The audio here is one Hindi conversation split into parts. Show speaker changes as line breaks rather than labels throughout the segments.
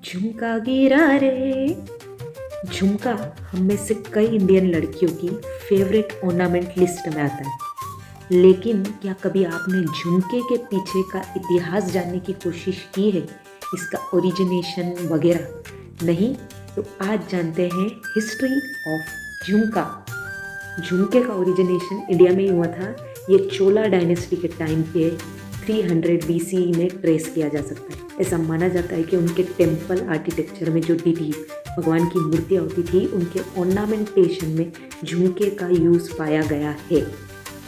झुमका गिरा रे। झुमका हम में से कई इंडियन लड़कियों की फेवरेट ऑर्नामेंट लिस्ट में आता है, लेकिन क्या कभी आपने झुमके के पीछे का इतिहास जानने की कोशिश की है, इसका ओरिजिनेशन वगैरह? नहीं तो आज जानते हैं हिस्ट्री ऑफ झुमका। झुमके का ओरिजिनेशन इंडिया में ही हुआ था। ये चोला डायनेस्टी के टाइम पे 300 BC में ट्रेस किया जा सकता है। ऐसा माना जाता है कि उनके टेम्पल आर्किटेक्चर में जो डीडी भगवान की मूर्तियाँ होती थी, उनके ऑर्नामेंटेशन में झुमके का यूज़ पाया गया है।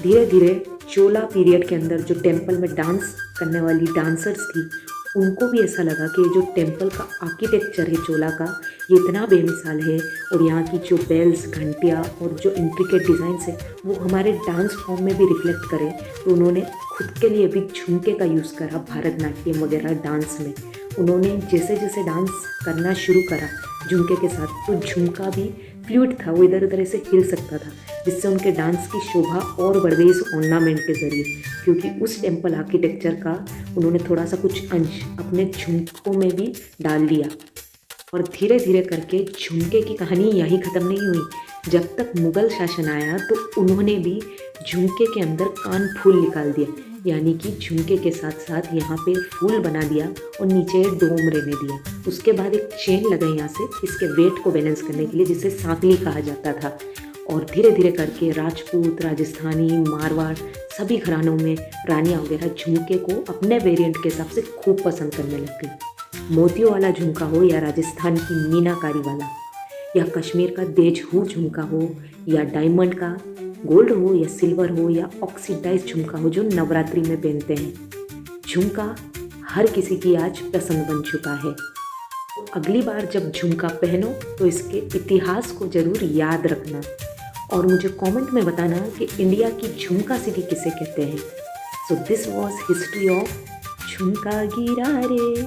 धीरे धीरे चोला पीरियड के अंदर जो टेम्पल में डांस करने वाली डांसर्स थी, उनको भी ऐसा लगा कि जो टेम्पल का आर्किटेक्चर है चोला का, ये इतना बेमिसाल है और यहाँ की जो बेल्स, घंटियाँ और जो इंट्रिकेट डिज़ाइंस है वो हमारे डांस फॉर्म में भी रिफ्लेक्ट करें। तो उन्होंने खुद के लिए भी झुमके का यूज़ करा भरतनाट्यम वगैरह डांस में। उन्होंने जैसे जैसे डांस करना शुरू करा झुमके के साथ, तो झुमका भी फ्लूइड था, वो इधर उधर ऐसे हिल सकता था, जिससे उनके डांस की शोभा और बढ़ गई इस ऑर्नामेंट के ज़रिए। क्योंकि उस टेम्पल आर्किटेक्चर का उन्होंने थोड़ा सा कुछ अंश अपने झुमकों में भी डाल दिया। और धीरे धीरे करके झुमके की कहानी यहीं ख़त्म नहीं हुई। जब तक मुग़ल शासन आया तो उन्होंने भी झुमके के अंदर कान फूल निकाल दिया, यानी कि झुमके के साथ साथ यहाँ पे फूल बना दिया और नीचे डोम रहने दिया। उसके बाद एक चेन लगाई यहाँ से इसके वेट को बैलेंस करने के लिए, जिसे सांकली कहा जाता था। और धीरे धीरे करके राजपूत, राजस्थानी, मारवाड़ सभी घरानों में रानियाँ वगैरह झुमके को अपने वेरिएंट के हिसाब से खूब पसंद करने लग गई। मोतियों वाला झुमका हो या राजस्थान की मीनाकारी वाला, या कश्मीर का देजहू झुमका हो, या डायमंड का, गोल्ड हो या सिल्वर हो, या ऑक्सीडाइज झुमका हो जो नवरात्रि में पहनते हैं। झुमका हर किसी की आज पसंद बन चुका है। तो अगली बार जब झुमका पहनो तो इसके इतिहास को ज़रूर याद रखना और मुझे कमेंट में बताना कि इंडिया की झुमका सिटी किसे कहते हैं। So this was history of झुमका गिरा रे।